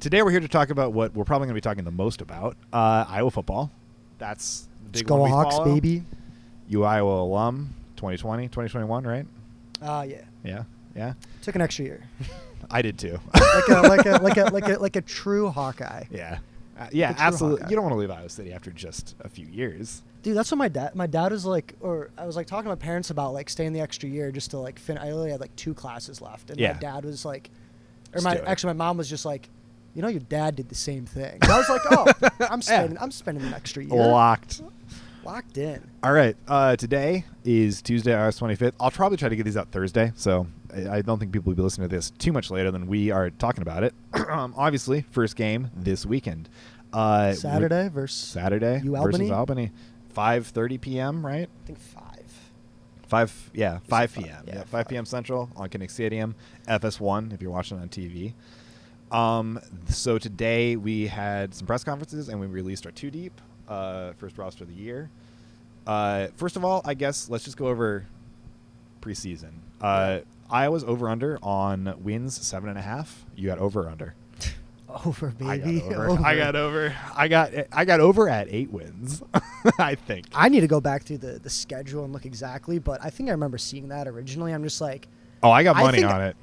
Today we're here to talk about what we're probably going to be talking the most about, Iowa football. That's the big Go one we Hawks, follow. baby. You Iowa alum, 2020, 2021, right? Yeah. Yeah. Took an extra year. I did too. like a true Hawkeye. Yeah. Like Yeah, a true absolutely. Hawkeye. You don't want to leave Iowa City after just a few years. Dude, that's what my dad was like, or I was like talking to my parents about like staying the extra year just to like I only had like 2 classes left, and Yeah. my dad was like, or Let's do it. my mom was just like, you know, your dad did the same thing. And I was like, oh, I'm spending an extra year. Locked in. All right. Today is Tuesday, August 25th. I'll probably try to get these out Thursday, so I don't think people will be listening to this too much later than we are talking about it. Obviously, first game this weekend. Saturday versus UAlbany versus Albany, 5:30 p.m. Right? I think 5. 5 p.m. Yeah, 5 p.m. Central on Kinnick Stadium, FS1 if you're watching on TV. So today we had some press conferences and we released our 2 deep first roster of the year. First of all, I guess let's just go over preseason. Iowa's over under on wins 7.5. You got over or under? Over, baby. I got over. I got over at 8 wins. I think. I need to go back through the schedule and look exactly, but I think I remember seeing that originally. I'm just like, Oh, I got money on it.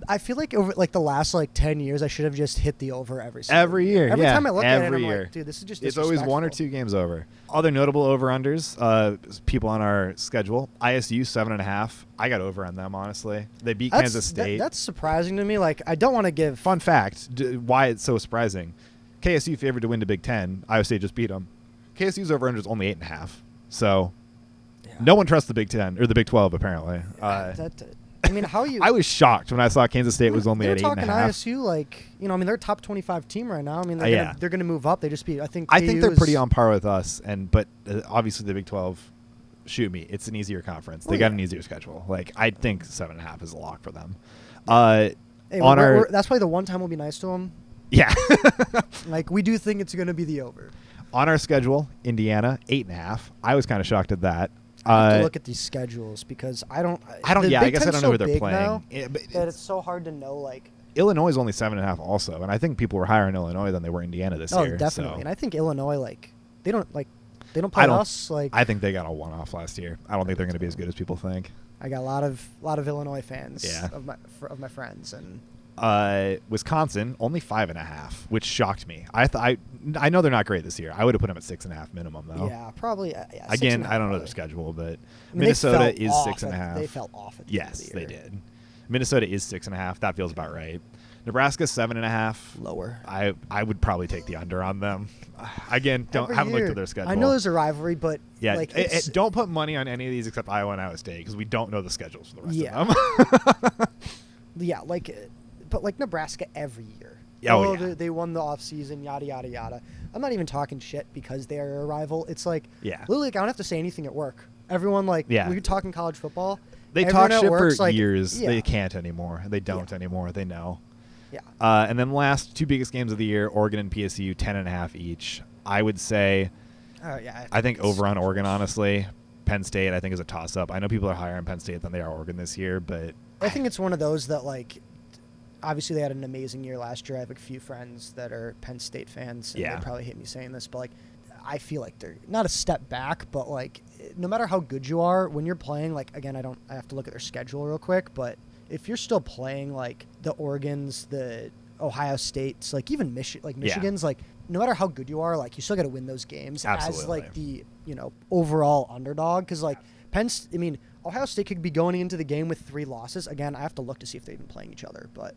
I feel like over like the last like 10 years, I should have just hit the over every year. Every yeah, time I look at it, I'm year. like, dude, this is just It's always 1 or 2 games over. Other notable over-unders, people on our schedule, ISU 7.5. I got over on them, honestly. They beat Kansas State. That's surprising to me. Like, I don't want to give... Fun fact, why it's so surprising. KSU favored to win the Big Ten. Iowa State just beat them. KSU's over-under is only 8.5. So, no one trusts the Big Ten, or the Big 12, apparently. I mean, how you... I was shocked when I saw Kansas State was only at 8.5. They're talking ISU, like, you know, I mean, they're a top 25 team right now. I mean, they're gonna move up. They just beat, I think they're pretty on par with us, but obviously the Big 12, shoot me, it's an easier conference. They got an easier schedule. Like, I think 7.5 is a lock for them. Hey, that's why the one time we'll be nice to them. Yeah. Like, we do think it's gonna be the over. On our schedule, Indiana 8.5. I was kind of shocked at that. I have to look at these schedules because I don't. Yeah, I guess I don't know who they're playing. Now that it's so hard to know. Like, Illinois is only 7.5, also, and I think people were higher in Illinois than they were Indiana this year. Oh, definitely. So. And I think Illinois, like, they don't play us. Like, I think they got a one-off last year. I don't think they're going to be as good as people think. I got a lot of Illinois fans. Yeah. of my friends and. Wisconsin only 5.5, which shocked me. I know they're not great this year. I would have put them at 6.5 minimum though. Yeah, probably. Again, I don't know their schedule, but Minnesota is 6.5. They fell off at the end of the year. They did. Minnesota is 6.5. That feels about right. Nebraska 7.5. Lower. I would probably take the under on them. Again, haven't looked at their schedule. I know there's a rivalry, but yeah, like don't put money on any of these except Iowa and Iowa State because we don't know the schedules for the rest of them. Yeah, but like Nebraska every year. Oh, yeah. They won the offseason, yada, yada, yada. I'm not even talking shit because they are a rival. It's like, literally, like, I don't have to say anything at work. Everyone, like, we're talking college football. They talk shit for like, years. Yeah. They can't anymore. They don't anymore. They know. Yeah. And then the last 2 biggest games of the year, Oregon and PSU, 10.5 each. I would say, I think over on Oregon, honestly. Penn State, I think, is a toss-up. I know people are higher on Penn State than they are Oregon this year, but... I think it's one of those that, like... Obviously, they had an amazing year last year. I have a few friends that are Penn State fans, and they probably hate me saying this, but like, I feel like they're not a step back, but like, no matter how good you are, when you're playing, like, again, I have to look at their schedule real quick, but if you're still playing like the Oregons, the Ohio States, like even Michigan's, like, no matter how good you are, like, you still got to win those games as like the overall underdog, because like Ohio State could be going into the game with 3 losses. Again, I have to look to see if they're even playing each other, but.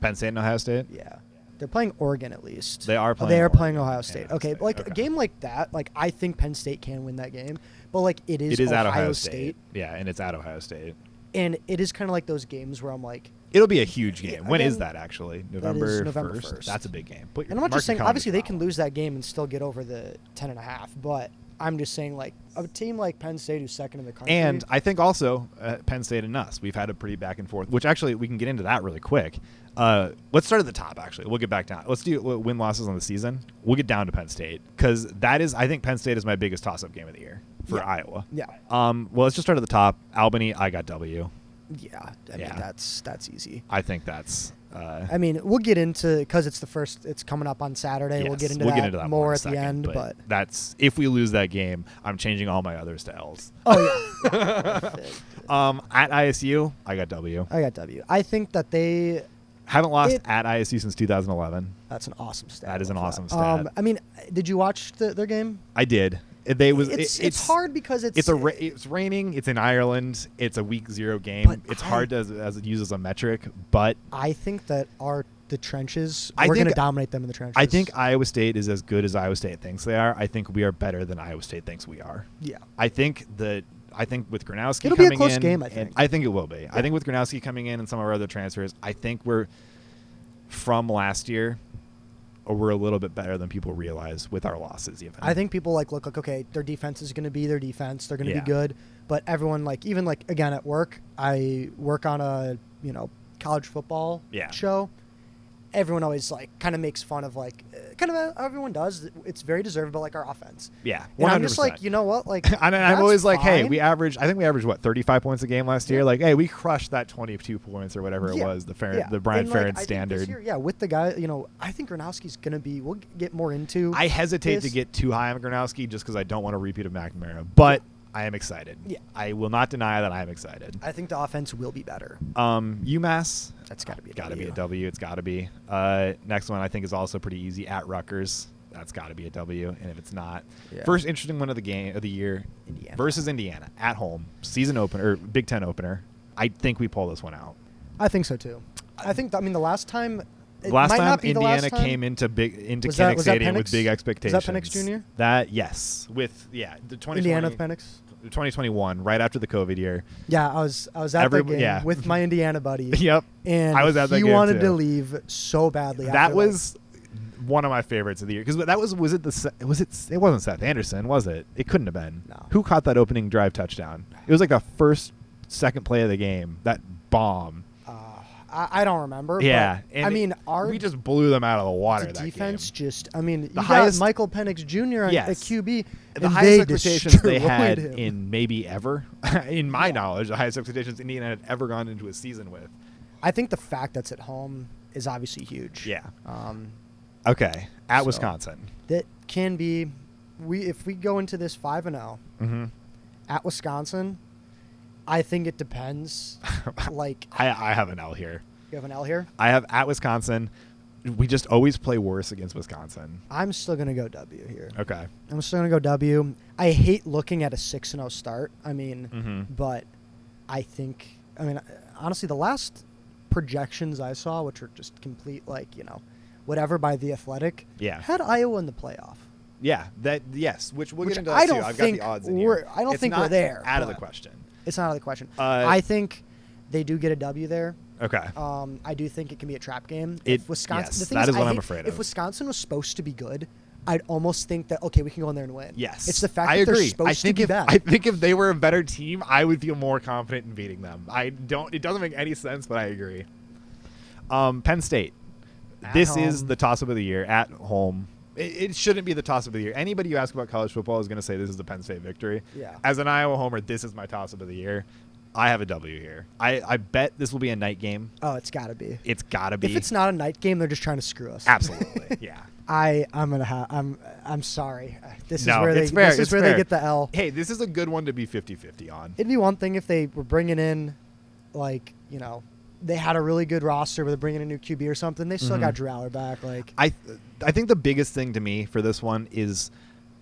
Penn State and Ohio State? Yeah. They're playing Oregon at least. They are playing They are Oregon. playing Ohio State. Okay, like a game like that, like I think Penn State can win that game, but like it is at Ohio State. Yeah, and it's at Ohio State. And it is kind of like those games where I'm like... It'll be a huge game. When is that, actually? November 1st. That's a big game. And I'm not just saying, obviously they can lose that game and still get over the 10.5, but I'm just saying, like, a team like Penn State who's second in the country. And I think also Penn State and us, we've had a pretty back and forth, which actually we can get into that really quick. Let's start at the top, actually. We'll get back down. Let's do win-losses on the season. We'll get down to Penn State because I think Penn State is my biggest toss-up game of the year for Iowa. Yeah. Well, let's just start at the top. Albany, I got W. Yeah, I mean, that's easy. I think that's I mean, we'll get into, because it's coming up on Saturday. Yes, we'll get into that more at the end. But that's, if we lose that game, I'm changing all my others to L's. Oh yeah. At ISU, I got W. I think that they haven't lost at ISU since 2011. That's an awesome stat. That is an awesome stat. I mean, did you watch their game? I did. It's hard because it's raining. It's in Ireland. It's a week 0 game. It's hard as it uses a metric. But I think that the trenches, we're going to dominate them in the trenches. I think Iowa State is as good as Iowa State thinks they are. I think we are better than Iowa State thinks we are. Yeah. I think with Gronowski it'll coming in, be a close game. I think it will be. Yeah. I think with Gronowski coming in and some of our other transfers, I think we're from last year. Or we're a little bit better than people realize with our losses. Even I think people look okay, their defense is going to be their defense. They're going to be good. But everyone, even again at work, I work on a college football show. Everyone always kind of makes fun of everyone does. It's very deserved, but our offense. Yeah, 100%. And I'm just you know what? I'm always fine. Hey, I think we averaged what 35 points a game last year. Hey, we crushed that 22 points or whatever it was, the Brian Ferentz standard. Year, with the guy, I think Gronowski's gonna be. We'll get more into. I hesitate to get too high on Gronowski just because I don't want a repeat of McNamara, but. I am excited. Yeah. I will not deny that I am excited. I think the offense will be better. UMass. That's got to be a W. Got to be a W. It's got to be. Next one I think is also pretty easy. At Rutgers. That's got to be a W. And if it's not, first interesting one of the year, Indiana. Versus Indiana at home, season opener, Big Ten opener. I think we pull this one out. I think so too. The last time. Indiana came into Kinnick Stadium with big expectations. Was that Penix Jr.? Yes, the 2020, Indiana with Penix. 2021, right after the COVID year. Yeah, I was at that game with my Indiana buddy. Yep, and I was at that game he wanted too. to leave so badly. That was one of my favorites of the year because that was it wasn't Seth Anderson, was it? It couldn't have been. No. Who caught that opening drive touchdown? It was the second play of the game. That bomb. I don't remember. Yeah, but, we just blew them out of the water. The that defense game. The highest Michael Penix Jr. at QB. The highest expectations they had in maybe ever, in my knowledge, the highest expectations Indiana had ever gone into a season with. I think the fact that's at home is obviously huge. Yeah. Okay. At Wisconsin. That can be. If we go into this 5-0 at Wisconsin. I think it depends. I have an L here. You have an L here? I have at Wisconsin. We just always play worse against Wisconsin. I'm still going to go W here. Okay. I'm still going to go W. I hate looking at a 6-0 start. But I think, honestly, the last projections I saw, which were just complete, whatever by The Athletic, had Iowa in the playoff. Yeah, which we'll get into that too. I've got the odds in here. I don't think we're there. Out of the question. It's not out of the question. I think they do get a W there. Okay. I do think it can be a trap game. If Wisconsin, yes, that is what I'm afraid of. If Wisconsin was supposed to be good, I'd almost think that, okay, we can go in there and win. Yes. It's the fact that they're supposed to be bad. I think if they were a better team, I would feel more confident in beating them. It doesn't make any sense, but I agree. Penn State. This is the toss-up of the year at home. It shouldn't be the toss-up of the year. Anybody you ask about college football is going to say this is the Penn State victory. Yeah. As an Iowa homer, this is my toss-up of the year. I have a W here. I bet this will be a night game. Oh, it's got to be. It's got to be. If it's not a night game, they're just trying to screw us. Absolutely. Yeah. I'm sorry. This is where they get the L. Hey, this is a good one to be 50-50 on. It'd be one thing if they were bringing in, they had a really good roster, but they're bringing a new QB or something. They still got Drew Aller back. I think the biggest thing to me for this one is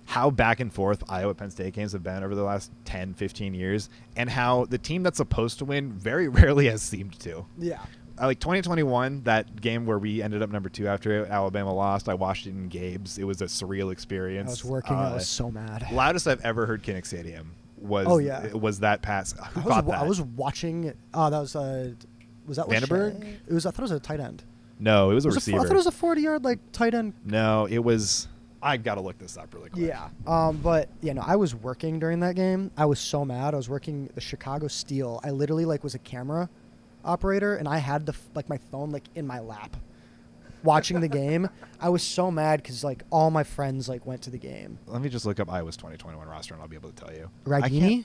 how back and forth Iowa-Penn State games have been over the last 10, 15 years, and how the team that's supposed to win very rarely has seemed to. Yeah. 2021, that game where we ended up number 2 after Alabama lost, I watched it in Gabe's. It was a surreal experience. I was working. I was so mad. Loudest I've ever heard Kinnick Stadium was that pass. Who caught that? I was watching. That was that Vandenberg? I thought it was a tight end. No, it was a receiver. I thought it was a 40-yard tight end. No, it was. I got to look this up really quick. Yeah. But I was working during that game. I was so mad. I was working the Chicago Steel. I literally was a camera operator, and I had my phone in my lap, watching the game. I was so mad because all my friends went to the game. Let me just look up Iowa's 2021 roster, and I'll be able to tell you. Ragini?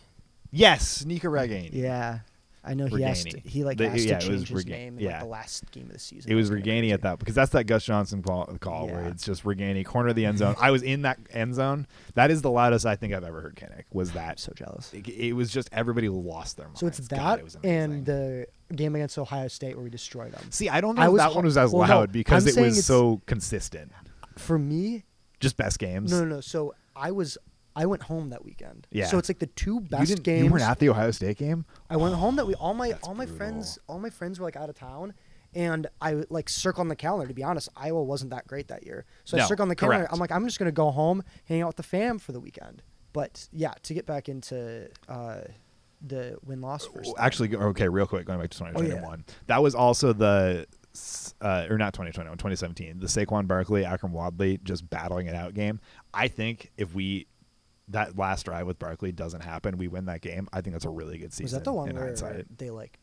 Yes, Nika Ragini. Yeah. I know he asked to change his name in like the last game of the season. It was Reganey at that, because that's that Gus Johnson call where it's just Reganey, corner of the end zone. I was in that end zone. That is the loudest I think I've ever heard Kinnick. Was that? I'm so jealous. It was just everybody lost their minds. So it's that and the game against Ohio State where we destroyed them. See, I don't know if that one was as loud because it was so consistent. For me, just best games. No. So I went home that weekend. Yeah. So it's like the two best games. You weren't at the Ohio State game? I went home all my friends were like out of town, and I like circled on the calendar. To be honest, Iowa wasn't that great that year. So I circled on the calendar. Correct. I'm like, I'm just gonna go home, hang out with the fam for the weekend. But yeah, to get back into the win-loss first. Actually, okay, real quick, going back to 2021. That was also the or not 2021, 2017. The Saquon Barkley, Akram Wadley just battling it out game. I think if that last drive with Barkley doesn't happen, we win that game. I think that's a really good season. Was that the one where they like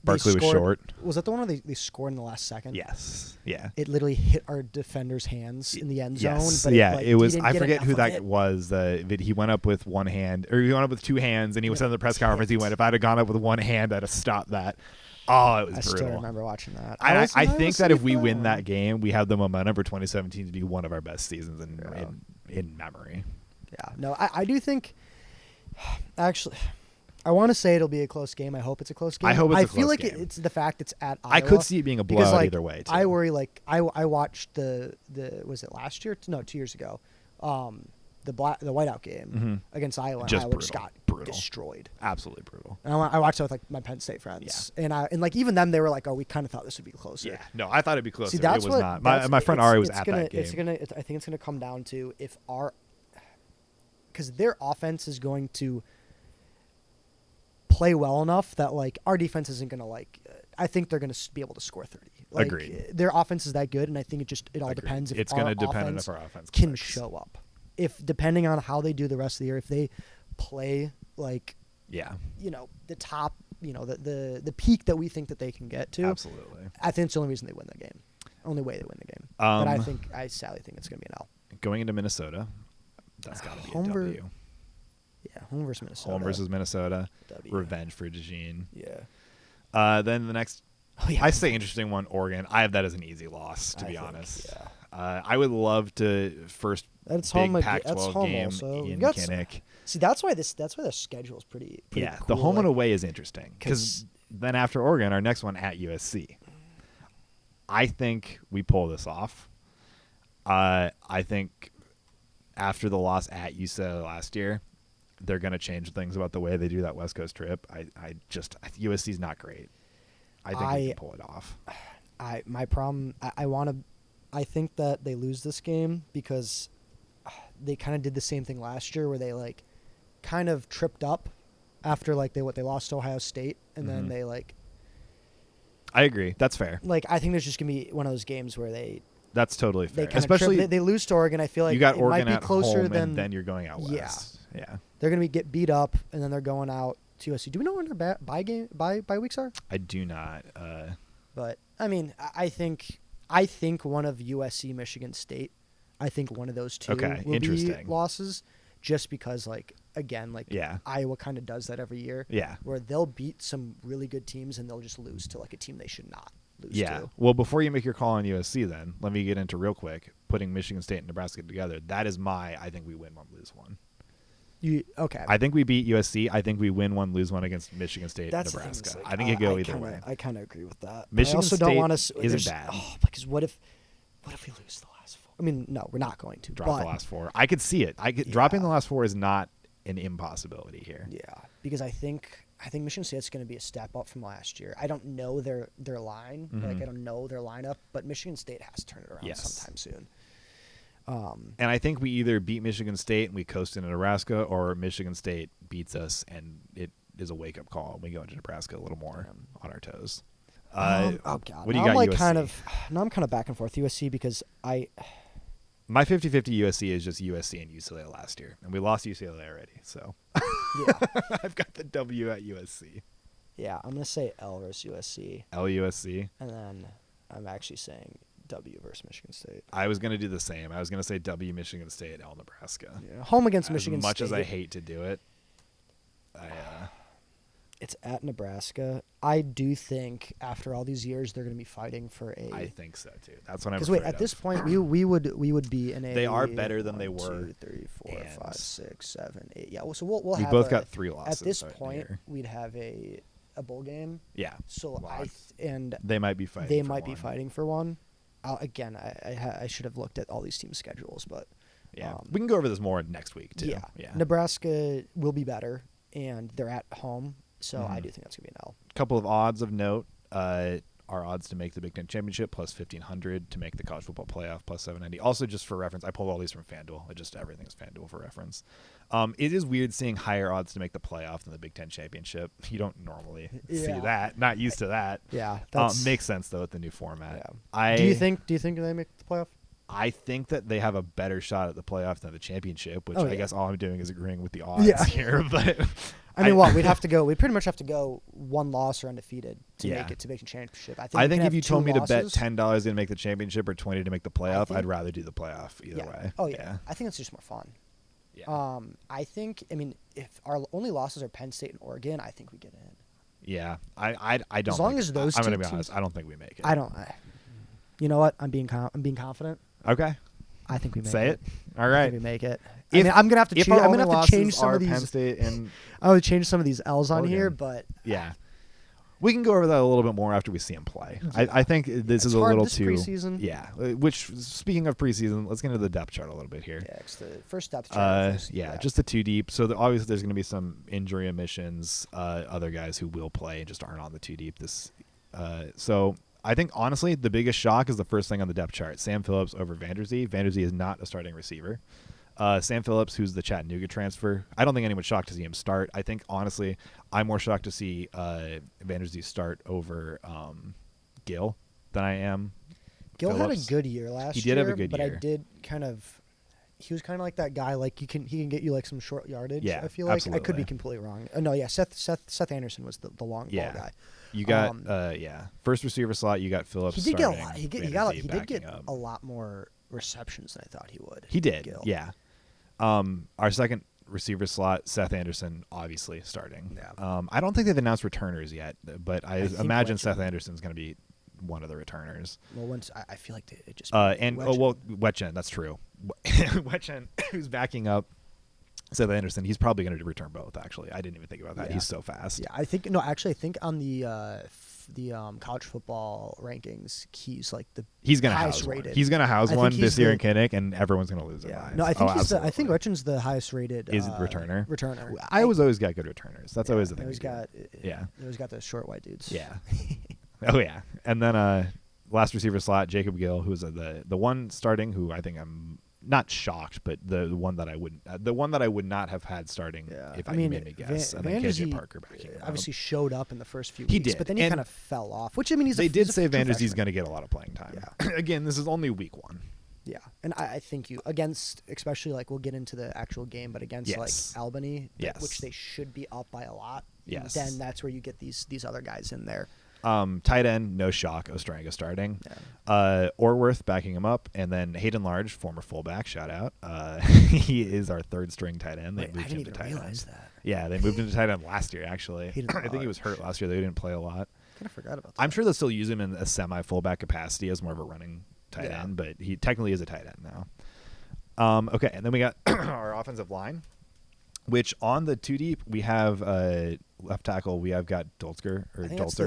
Barkley was short? Was that the one where they scored in the last second? Yes. Yeah. It literally hit our defender's hands in the end zone. Yes. But it was. I forget who that was. He went up with one hand, or he went up with two hands, and he was at the press conference. He went, "If I'd have gone up with one hand, I'd have stopped that." Oh, it was brutal. I still remember watching that. I think that if we win that game, we have the momentum for 2017 to be one of our best seasons in memory. Yeah. No, I do think. Actually, I want to say it'll be a close game. I hope it's a close game. I hope it's a close game. I feel like it's the fact it's at Iowa. I could see it being a blowout either way, too. I worry, I watched the was it last year? No, 2 years ago. The whiteout game against Iowa, and Iowa just got destroyed. Absolutely brutal. And I watched it with like my Penn State friends, and like even them, they were like, "Oh, we kind of thought this would be closer." Yeah, no, I thought it'd be closer. See, that's it was not. My friend Ari was at that game. I think it's gonna come down to because their offense is going to play well enough that like our defense isn't gonna I think they're gonna be able to score 30. Agreed. Their offense is that good, and I think it all depends if it's going to depend on if our offense can show up. If depending on how they do the rest of the year, if they play the top, the peak that we think that they can get to, absolutely. I think it's the only reason they win that game. Only way they win the game. But I sadly think it's gonna be an L. Going into Minnesota, that's got to be a W. Yeah, home versus Minnesota. Home versus Minnesota. W. Revenge for DeJean. Yeah. Then the next, I say interesting one, Oregon. I have that as an easy loss, to be honest. Yeah. I would love to first that's big home, Pac-12 game also. in Kinnick. See, that's why their schedule is pretty yeah, cool. The home and away is interesting because then after Oregon, our next one at USC. I think we pull this off. I think after the loss at UCLA last year, they're going to change things about the way they do that West Coast trip. USC's not great. I think we can pull it off. My problem, I think that they lose this game because they kind of did the same thing last year where they like kind of tripped up after like they lost to Ohio State and then they like. I agree. That's fair. Like I think there's just gonna be one of those games where That's totally fair. Especially they lose to Oregon. I feel like you got it Oregon might be closer home than and then you're going out west. Yeah. They're gonna get beat up and then they're going out to USC. Do we know when their bye weeks are? I do not. But I mean, I think one of USC, Michigan State. I think one of those two will be losses, just because Iowa kind of does that every year. Yeah, where they'll beat some really good teams and they'll just lose to like a team they should not lose to. Yeah. Well, before you make your call on USC, then let me get into real quick putting Michigan State and Nebraska together. That is I think we win one, lose one. Okay. I think we beat USC. I think we win one, lose one against Michigan State and Nebraska. I think it go either way. I kind of agree with that. Michigan I also State don't want to isn't bad. Because what if we lose the last four? I mean, no, we're not going to drop the last four. I could see it. Dropping the last four is not an impossibility here. Yeah, because I think Michigan State's going to be a step up from last year. I don't know their line, I don't know their lineup, but Michigan State has to turn it around sometime soon. And I think we either beat Michigan State and we coast into Nebraska, or Michigan State beats us and it is a wake up call and we go into Nebraska a little more on our toes. Oh God! What do you got? USC? I'm kind of back and forth USC because my 50-50 USC is just USC and UCLA last year, and we lost UCLA already. So yeah, I've got the W at USC. Yeah, I'm gonna say L versus USC. L USC, and then I'm actually saying W versus Michigan State. I was gonna do the same. I was gonna say W Michigan State, L Nebraska. Yeah, home against Michigan State. As much as I hate to do it, It's at Nebraska. I do think after all these years they're going to be fighting for a. I think so too. That's what I'm. Because wait, at this point we would be in a. They are better than they 1, were. 2, 3, 4, 5, 6, 7, 8. Yeah. Well, so we'll we have. Both got 3 losses. At this point, we'd have a bowl game. Yeah. So and they might be fighting. They might be fighting for one. Again, I should have looked at all these teams' schedules, but. Yeah. We can go over this more next week too. Yeah. Nebraska will be better, and they're at home. So I do think that's going to be an L. Couple of odds of note. Our odds to make the Big Ten Championship plus 1,500, to make the college football playoff plus 790. Also, just for reference, I pulled all these from FanDuel. Everything's FanDuel for reference. It is weird seeing higher odds to make the playoff than the Big Ten Championship. You don't normally see that. Not used to that. Yeah. Makes sense though with the new format. Yeah. Do you think they make the playoff? I think that they have a better shot at the playoff than the championship, which I guess all I'm doing is agreeing with the odds here. But I mean, we'd pretty much have to go 1 loss or undefeated to make it to make the championship. I think if you told me to bet $10 to make the championship or 20 to make the playoff, I'd rather do the playoff either way. Oh yeah. I think it's just more fun. Yeah. I mean, if our only losses are Penn State and Oregon, I think we get in. Yeah. I don't. As long as those. I'm gonna be honest. I don't think we make it. I don't. You know what? I'm being confident. Okay. I think we make it. Say it. All right. I think we make it. I mean, I'm gonna have to choose. I'm gonna have to change some of these. Penn State and I would change some of these L's on here, but yeah, we can go over that a little bit more after we see him play. I think this is a little too preseason. Yeah. Which, speaking of preseason, let's get into the depth chart a little bit here. Yeah, it's the first depth chart. Just the 2 deep. So obviously there's going to be some injury omissions. Other guys who will play and just aren't on the 2 deep. So I think, honestly, the biggest shock is the first thing on the depth chart. Sam Phillips over Vanderzee. Vanderzee is not a starting receiver. Sam Phillips, who's the Chattanooga transfer, I don't think anyone's shocked to see him start. I think, honestly, I'm more shocked to see Vanderzee start over Gill than I am Gill Phillips. Had a good year last year. He did have a good year. But I did kind of... He was kind of like that guy. Like he can get you like some short yardage. Yeah, I feel like absolutely. I could be completely wrong. No, yeah, Seth Anderson was the long ball guy. You got first receiver slot. You got Phillips. He did starting, get a lot. He did get a lot more receptions than I thought he would. He did. Gill. Yeah. Our second receiver slot, Seth Anderson, obviously starting. Yeah. I don't think they've announced returners yet, but I imagine Seth Anderson's going to be one of the returners. Well, once I feel like it just Wetchen, that's true. Wetchen, who's backing up Seth Anderson, he's probably going to return both. Actually, I didn't even think about that. He's so fast. Yeah, I think on the college football rankings, he's like he's going to house rated. One. He's going to house one this year in Kinnick, and everyone's going to lose their minds. No, I think Wetchen's the highest rated. Is returner? Returner. I always got good returners. That's always the thing. They always got the short white dudes. Yeah. Oh yeah, and then last receiver slot, Jacob Gill, who's the one starting, who I think I'm not shocked, but the one that I would not have had starting if I made me guess. And then KJ Parker backing obviously showed up in the first few weeks. He did, but then he kind of fell off. Which I mean, they did say Vanderzee's going to get a lot of playing time. Yeah. Again, this is only week 1. Yeah, and I think especially like we'll get into the actual game, but against like Albany, which they should be up by a lot. Yes. Then that's where you get these other guys in there. Tight end, no shock, Ostrango starting. Yeah. Orworth backing him up, and then Hayden Large, former fullback, shout out. He is our 3rd string tight end. I didn't even realize that. Yeah, they moved him to tight end last year, actually. I think he was hurt last year. They didn't play a lot. Kind of forgot about that. I'm sure they'll still use him in a semi-fullback capacity as more of a running tight end, but he technically is a tight end now. Okay, and then we got our offensive line, which on the 2 deep, we have left tackle. We have got Dolzer.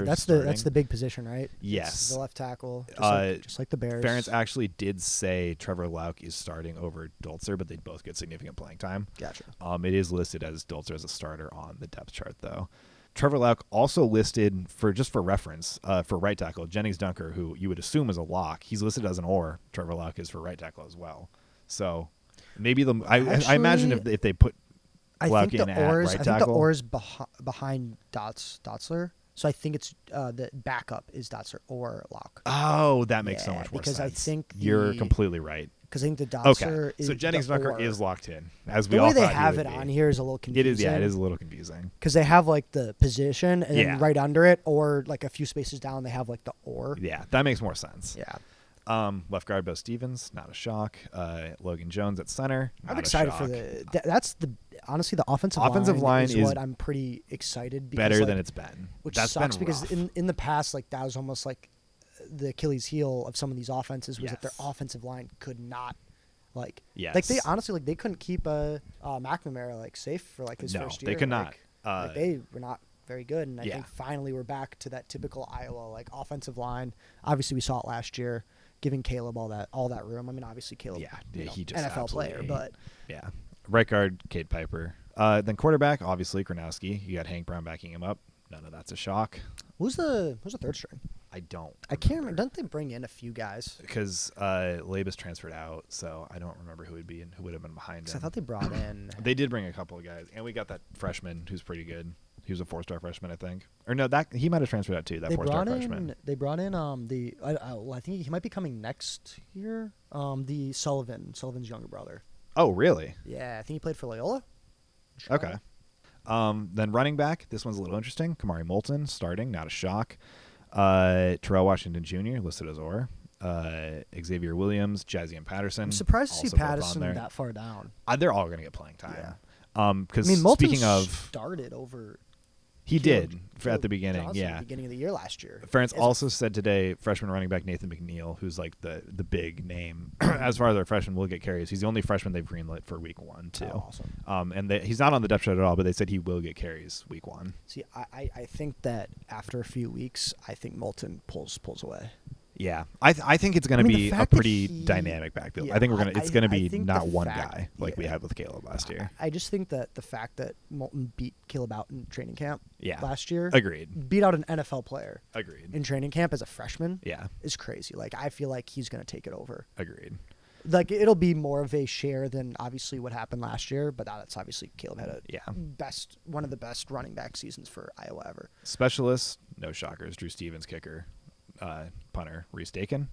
That's the big position, right? Yes. It's the left tackle, just like the Bears. Ferentz actually did say Trevor Lauk is starting over Dolzer, but they both get significant playing time. Gotcha. It is listed as Dolzer as a starter on the depth chart, though. Trevor Lauk also listed, for reference, for right tackle, Jennings Dunker, who you would assume is a lock. He's listed as an or. Trevor Lauk is for right tackle as well. So maybe I imagine if they put I think the oars behind Dotzler. So I think it's the backup is Dotzler or Lauk. Oh, that makes so much more sense. Because I think you're completely right. Because I think the Dotzler is so Jennings Dunker is locked in. As we all thought the way they have it on here is a little confusing. It is a little confusing. Because they have like the position and then right under it, or like a few spaces down, they have like the or. Yeah, that makes more sense. Yeah. Left guard Bo Stevens, not a shock. Logan Jones at center. I'm excited for that's the honestly, the offensive line is what I'm pretty excited because, better than it's been. Which That's sucks been because rough. in the past, like that was almost like the Achilles heel of some of these offenses was that their Yes. offensive line could not like Yes. like they honestly like they couldn't keep McNamara like safe for like his first year. They could not. Like, they were not very good, and I Yeah. think finally we're back to that typical Iowa like offensive line. Obviously, we saw it last year, giving Caleb all that room. I mean, obviously Caleb, he just NFL player, but yeah. Right guard, Cade Piper. Then quarterback, obviously Kornowski. You got Hank Brown backing him up. None of that's a shock. who's the third string? I don't. I can't remember. Don't they bring in a few guys? Because Labus transferred out, so I don't remember who would be and who would have been behind him. I thought they brought in. They did bring a couple of guys, and we got that freshman who's pretty good. He was a 4-star freshman, I think. Or no, that he might have transferred out too. That 4-star freshman. They brought in I think he might be coming next year. The Sullivan's younger brother. Oh, really? Yeah, I think he played for Loyola. Okay. Then running back, this one's a little interesting. Kamari Moulton starting, not a shock. Terrell Washington Jr. listed as OR. Xavier Williams, Jazzian Patterson. I'm surprised to see also both on Patterson there. that far down. They're all going to get playing time. Yeah. Because I mean, Moulton speaking of, started over. he Caleb- did at Caleb the beginning. Johnson Yeah. at the beginning of the year last year. Ferentz As a- also said today, freshman running back Nathan McNeil, who's like the big name as far as our freshman will get carries. He's the only freshman they've greenlit for week 1 too. Oh, awesome. And he's not on the depth chart at all, but they said he will get carries week 1. See, I think that after a few weeks, I think Moulton pulls away. Yeah, I think it's going to I mean, be the a fact that pretty he- dynamic backfield. Yeah, I think it's going to I be think not the one fact- guy like we yeah. had with Caleb last year. I just think that the fact that Moulton beat Caleb out in training camp Yeah. last year, Agreed. beat out an NFL player Agreed. in training camp as a freshman, Yeah. is crazy. Like I feel like he's going to take it over. Agreed. Like it'll be more of a share than obviously what happened last year, but that's obviously Caleb had one of the best running back seasons for Iowa ever. Specialists, no shockers. Drew Stevens, kicker, punter, Reese Dakin.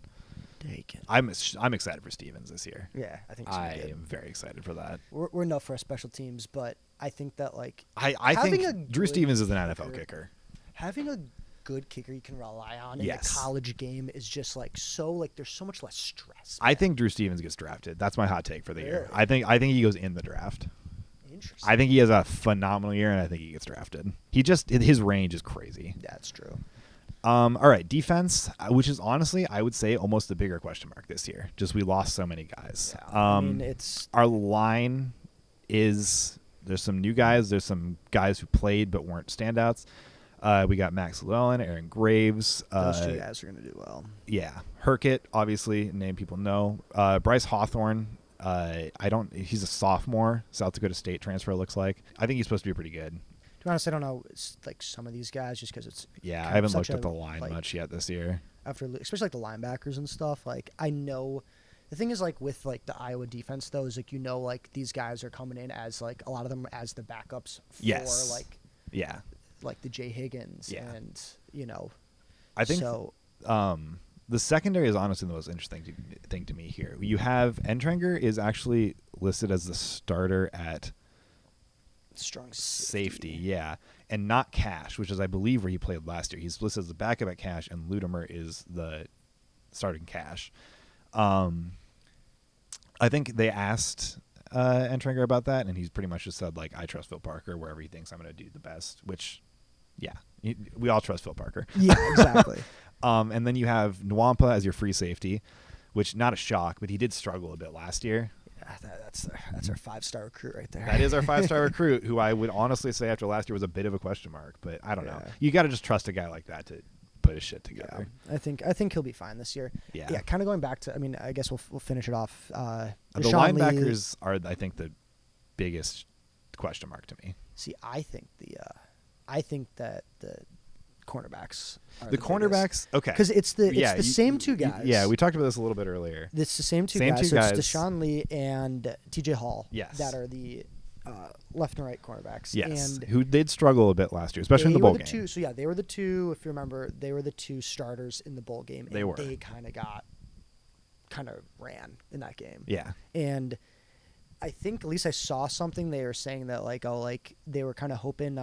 Dakin. I'm excited for Stevens this year. Yeah, I think he's gonna be I good. am very excited for that. We're enough for our special teams, but I think that like I having a think Drew good Stevens is an NFL kicker. having a good kicker you can rely on in Yes. the college game is just like so like there's so much less stress. I think Drew Stevens gets drafted. That's my hot take for the year. Really? I think he goes in the draft. Interesting. I think he has a phenomenal year, and I think he gets drafted. His range is crazy. That's true. All right, defense, which is honestly, I would say, almost the bigger question mark this year. Just we lost so many guys. Yeah, I mean, it's our line is there's some new guys. There's some guys who played but weren't standouts. We got Max Llewellyn, Aaron Graves. those two guys are going to do well. Yeah, Herkett, obviously, a name people know. Bryce Hawthorne. He's a sophomore, South Dakota State transfer. It looks like. I think he's supposed to be pretty good. To be honest, I don't know. It's like some of these guys just because it's Yeah, kind I of haven't such looked at a, the line like, much yet this year. after especially like the linebackers and stuff. Like I know the thing is like with like the Iowa defense though is like like these guys are coming in as like a lot of them as the backups for Yes. like the Jay Higgins and I think so. The secondary is honestly the most interesting thing to me here. You have Entrenger is actually listed as the starter at Strong safety, yeah, and not Cash, which is I believe where he played last year. He's listed as the backup at Cash, and Ludemer is the starting Cash. I think they asked Entrenger about that, and he's pretty much just said like, I trust Phil Parker wherever he thinks I'm going to do the best. Which, yeah, we all trust Phil Parker. Yeah, exactly. And then you have Nwampa as your free safety, which not a shock, but he did struggle a bit last year. Yeah, that's our 5-star recruit right there. That is our 5-star recruit, who I would honestly say after last year was a bit of a question mark. But I don't know. You got to just trust a guy like that to put his shit together. Yeah, I think he'll be fine this year. Yeah. Kind of going back to. I mean, I guess we'll finish it off. The Rashawn linebackers Lee, are, I think, the biggest question mark to me. See, I think that the cornerbacks are The cornerbacks, okay, because it's the same two guys. Yeah, we talked about this a little bit earlier. It's the same two Same guys. two So guys. it's Deshaun Lee and T.J. Hall. Yes. that are the left and right cornerbacks. Yes, and who did struggle a bit last year, especially in the they bowl were the game. two. So yeah, they were the two. If you remember, they were the two starters in the bowl game. They and were. They kind of ran in that game. Yeah, And I think at least I saw something they were saying that they were kind of hoping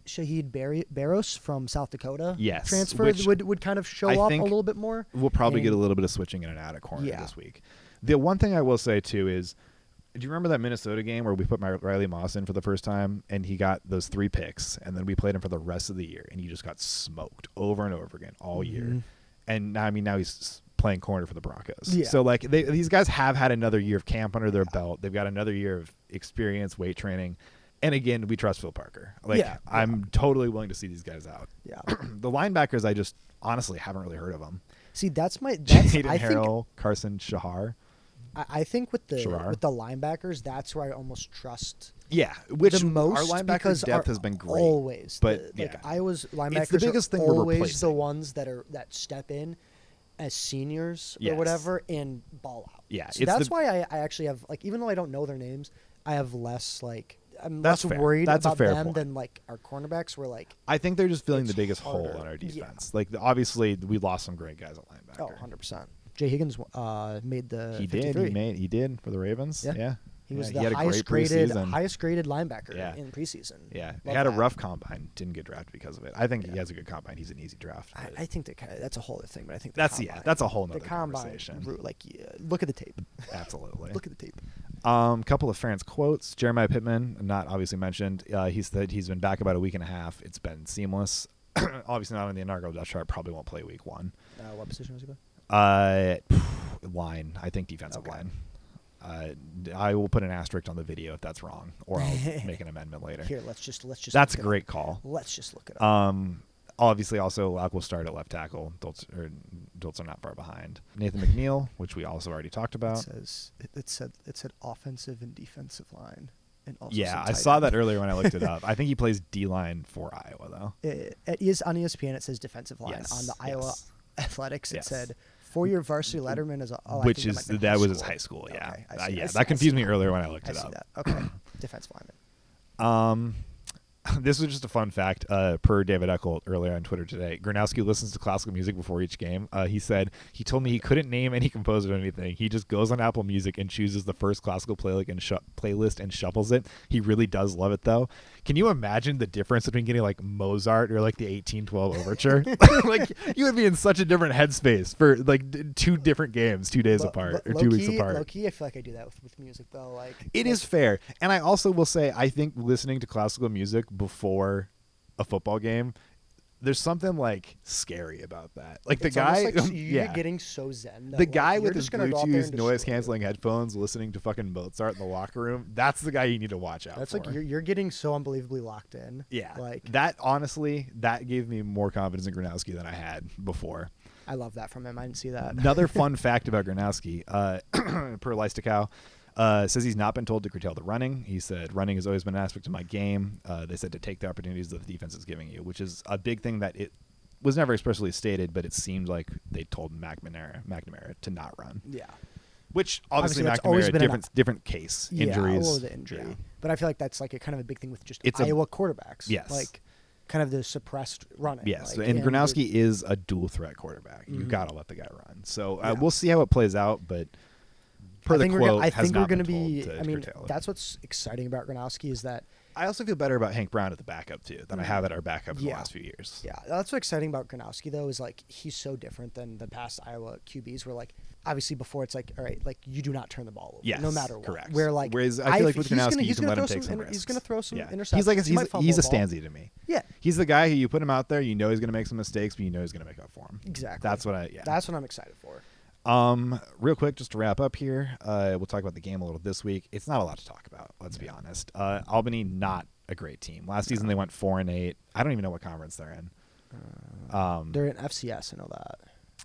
Shahid Barros from South Dakota transferred would kind of show up a little bit more. We'll probably get a little bit of switching in and out of corner this week. The one thing I will say too is Do you remember that Minnesota game where we put Riley Moss in for the first time and he got those 3 picks, and then we played him for the rest of the year and he just got smoked over and over again all year. And now he's playing corner for the Broncos. Yeah. So like these guys have had another year of camp under their belt. They've got another year of experience, weight training. And again, we trust Phil Parker. I'm totally willing to see these guys out. Yeah. The linebackers, I just honestly haven't really heard of them. See, that's Jaden Harrell, Carson Shahar. I think with the linebackers, that's where I almost trust. Yeah, which the most, our linebacker depth has been great. Always, but Iowa's linebackers it's the biggest thing always the ones that step in as seniors or whatever and ball out. Yeah, so that's why I actually have even though I don't know their names, I have less I'm less worried about them than our cornerbacks were I think they're just filling the biggest hole on our defense. Yeah. Obviously we lost some great guys at linebacker. Oh, 100%. Jay Higgins made the He 53. did. He did for the Ravens. Yeah. He was the highest graded linebacker in preseason. Yeah. He had a rough combine. Didn't get drafted because of it. I think he has a good combine. He''s an easy draft. I think that's a whole other thing, but I think that's a whole nother conversation. Look at the tape. Absolutely. Look at the tape. Couple of France quotes. Jeremiah Pittman, not obviously mentioned. He said he's been back about a week and a half. It's been seamless. Obviously not in the inaugural depth chart. Probably won't play week 1. What position was he playing? Line. I think defensive line. I will put an asterisk on the video if that's wrong, or I'll make an amendment later. Here, let's just. That's a great call. Let's just look it up. Obviously, also Lack will start at left tackle. Dolts are not far behind. Nathan McNeil, which we also already talked about. It said offensive and defensive line. And also I saw that earlier when I looked it up. I think he plays D line for Iowa though. It is on ESPN. It says defensive line. Yes, on the Iowa Athletics. It said 4-year varsity letterman as which is that was his high school. Yeah, okay, that confused me earlier when I looked it up. That. Okay, defensive lineman. This was just a fun fact per David Eckel earlier on Twitter today. Gronowski listens to classical music before each game. He said he told me he couldn't name any composer or anything. He just goes on Apple Music and chooses the first classical playlist and shuffles it. He really does love it, though. Can you imagine the difference between getting Mozart or the 1812 Overture? You would be in such a different headspace for 2 different games 2 days apart or 2 weeks apart. Low-key, I feel like I do that with music, though. It is fair. And I also will say I think listening to classical music before a football game, there's something scary about that. The guy, you're getting so zen. The guy with his Bluetooth noise canceling headphones, listening to fucking Mozart in the locker room. That's the guy you need to watch out for. That's you're getting so unbelievably locked in. Yeah, that honestly, that gave me more confidence in Gronowski than I had before. I love that from him. I didn't see that. Another fun fact about Gronowski, per Leistokow. Says he's not been told to curtail the running. He said running has always been an aspect of my game. They said to take the opportunities that the defense is giving you, which is a big thing that it was never expressly stated, but it seemed like they told McNamara to not run. Yeah. Which obviously McNamara, different case, injuries. Yeah, the injury. Yeah. But I feel like that's kind of a big thing with just Iowa quarterbacks. Yes. Kind of the suppressed running. Yes, and Gronowski is a dual threat quarterback. You got to let the guy run. So we'll see how it plays out, but I think we're going to be. I mean, that's what's exciting about Gronowski is that I also feel better about Hank Brown at the backup too than I have at our backup in the last few years. Yeah, that's what's exciting about Gronowski though is he's so different than the past Iowa QBs. Where obviously before it's all right, you do not turn the ball over, no matter what. Correct. Where whereas I feel like with Gronowski, you can let him take some risks. He's going to throw some interceptions. He's a Stanzi to me. Yeah, he's the guy who you put him out there, he's going to make some mistakes, but he's going to make up for him. Exactly. That's what I'm excited for. Real quick, just to wrap up here, we'll talk about the game a little this week. It's not a lot to talk about, let's be honest. Albany, not a great team. Last season they went 4-8. I don't even know what conference they're in. They're in FCS, I know that.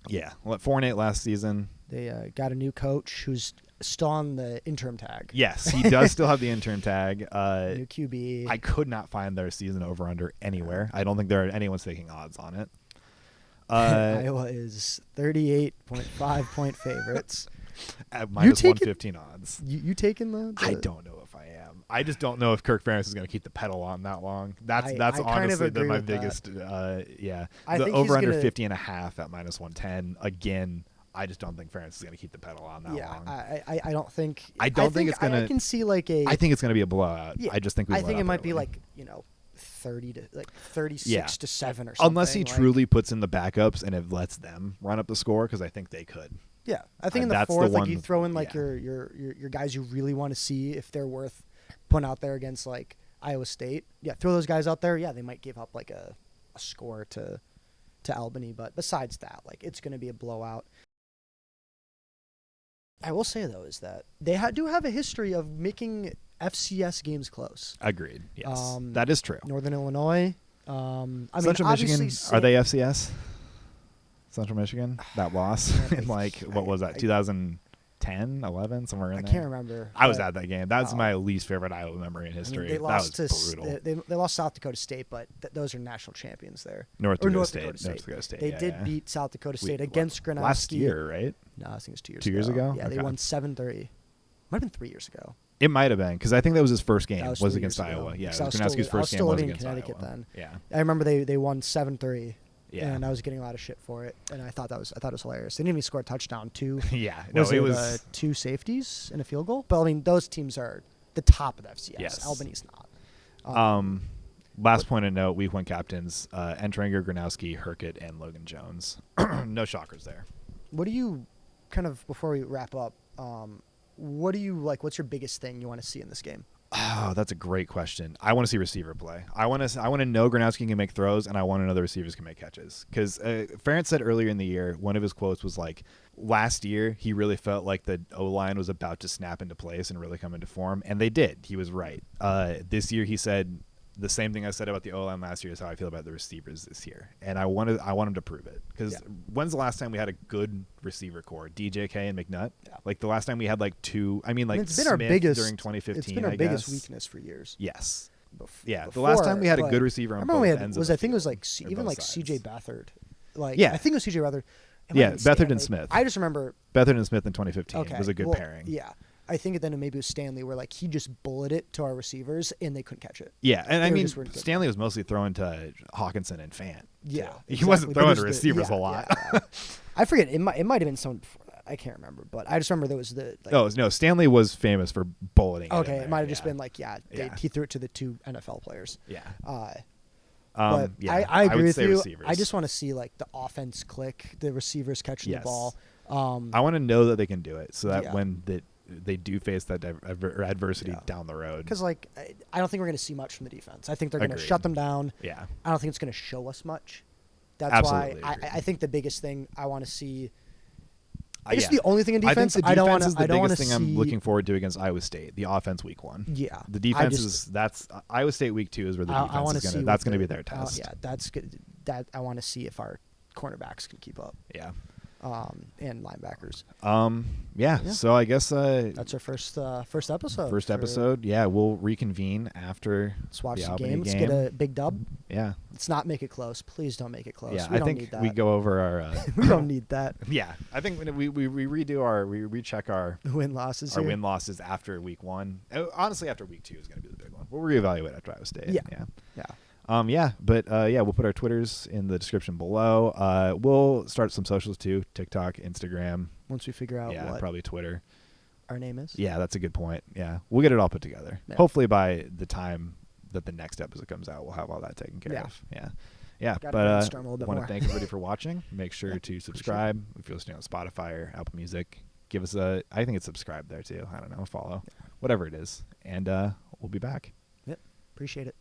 Yeah, 4-8 last season. They got a new coach who's still on the interim tag. Yes, he does still have the interim tag. New QB. I could not find their season over-under anywhere. I don't think anyone's taking odds on it. Iowa is 38.5 point favorites. At minus 115 odds. You taking the? I don't know if I am. I just don't know if Kirk Ferentz is going to keep the pedal on that long. That's honestly my biggest. The over under 50.5 at minus 110. Again, I just don't think Ferentz is going to keep the pedal on that long. I don't think. I don't think it's going to. I can see I think it's going to be a blowout. Yeah, I just think. I think it might be 36 to 7 or something. Unless he truly puts in the backups and it lets them run up the score, because I think they could. Yeah, I think in the fourth, like you throw in like your guys you really want to see if they're worth putting out there against like Iowa State. Yeah, throw those guys out there. Yeah, they might give up like a score to Albany, but besides that, like it's going to be a blowout. I will say though is that they do have a history of making FCS games close. Agreed. Yes, that is true. Northern Illinois. Central Michigan, are they FCS? Central Michigan, that loss in what was that, 2010, 11, somewhere in there? I can't remember. I was at that game. That's my least favorite Iowa memory in history. They lost that was brutal. They lost South Dakota State, but those are national champions there. North Dakota State. They did beat South Dakota State against Gronowski. Last year, right? No, I think it was 2 years ago. 2 years ago? Yeah, they won 7-3. Might have been 3 years ago. It might have been, because I think that was his first game, was against Iowa. Yeah, Gronowski's first game was against Iowa. I was still living in Connecticut then. Yeah. I remember they won 7-3. Yeah. And I was getting a lot of shit for it, and I thought it was hilarious. They didn't even score a touchdown. Yeah, no, it was 2 safeties and a field goal. But I mean, those teams are the top of the FCS. Yes. Albany's not. Last point of note: Week 1 captains: Entringer, Gronowski, Herkett, and Logan Jones. No shockers there. What do you kind of before we wrap up? What do you like? What's your biggest thing you want to see in this game? Oh, that's a great question. I want to see receiver play. I want to know Gronowski can make throws, and I want to know the receivers can make catches. Because Ferentz said earlier in the year, one of his quotes was like, last year he really felt like the O-line was about to snap into place and really come into form, and they did. He was right. This year he said the same thing I said about the O-line last year is how I feel about the receivers this year, and I want him to prove it. Because when's the last time we had a good receiver core? DJK and McNutt. Yeah. Like the last time we had like two. I mean, like it's been Smith our biggest during 2015. It's been our biggest weakness for years. Yes. The last time we had a good receiver on both ends of the I think it was like field, even like CJ Beathard. Yeah, I think it was CJ Beathard. Beathard and Smith. I just remember Beathard and Smith in 2015 was a good pairing. Yeah. I think then maybe it was Stanley where like he just bulleted it to our receivers and they couldn't catch it. Yeah, and I mean Stanley was mostly throwing to Hawkinson and Fant. Yeah, exactly. He wasn't throwing to receivers a lot. Yeah. I forget. It might have been someone before that. I can't remember, but I just remember there was the. No, Stanley was famous for bulleting. Okay, it might have just been like he threw it to the 2 NFL players. Yeah. But I agree with you. Receivers. I just want to see like the offense click, the receivers catching the ball. I want to know that they can do it, so that when they do face that adversity down the road. Because like I don't think we're going to see much from the defense. I think they're going to shut them down. Yeah. I don't think it's going to show us much. That's why I think the biggest thing I want to see. I guess the only thing in defense I don't want to. The biggest thing I'm looking forward to against Iowa State, the offense week 1. Yeah. The defense that's Iowa State week 2 is where the defense is going to. That's going to be their test. Yeah, that's good. That I want to see if our cornerbacks can keep up. Yeah. And linebackers. So I guess that's our first episode. Yeah, we'll reconvene after. Let's watch the game. Let's get a big dub. Yeah. Let's not make it close. Please don't make it close. Yeah, I think we go over our. We don't need that. Yeah, I think we recheck our win losses. Our win losses after week 1. Honestly, after week 2 is going to be the big one. We'll reevaluate after Iowa State. Yeah. We'll put our Twitters in the description below. We'll start some socials too: TikTok, Instagram. Once we figure out what probably Twitter. Our name is. Yeah, that's a good point. Yeah, we'll get it all put together. Yeah. Hopefully by the time that the next episode comes out, we'll have all that taken care of. Yeah. But I want to thank everybody for watching. Make sure to subscribe if you're listening on Spotify or Apple Music. Give us I think it's subscribe there too. I don't know, follow, whatever it is, and we'll be back. Yep, appreciate it.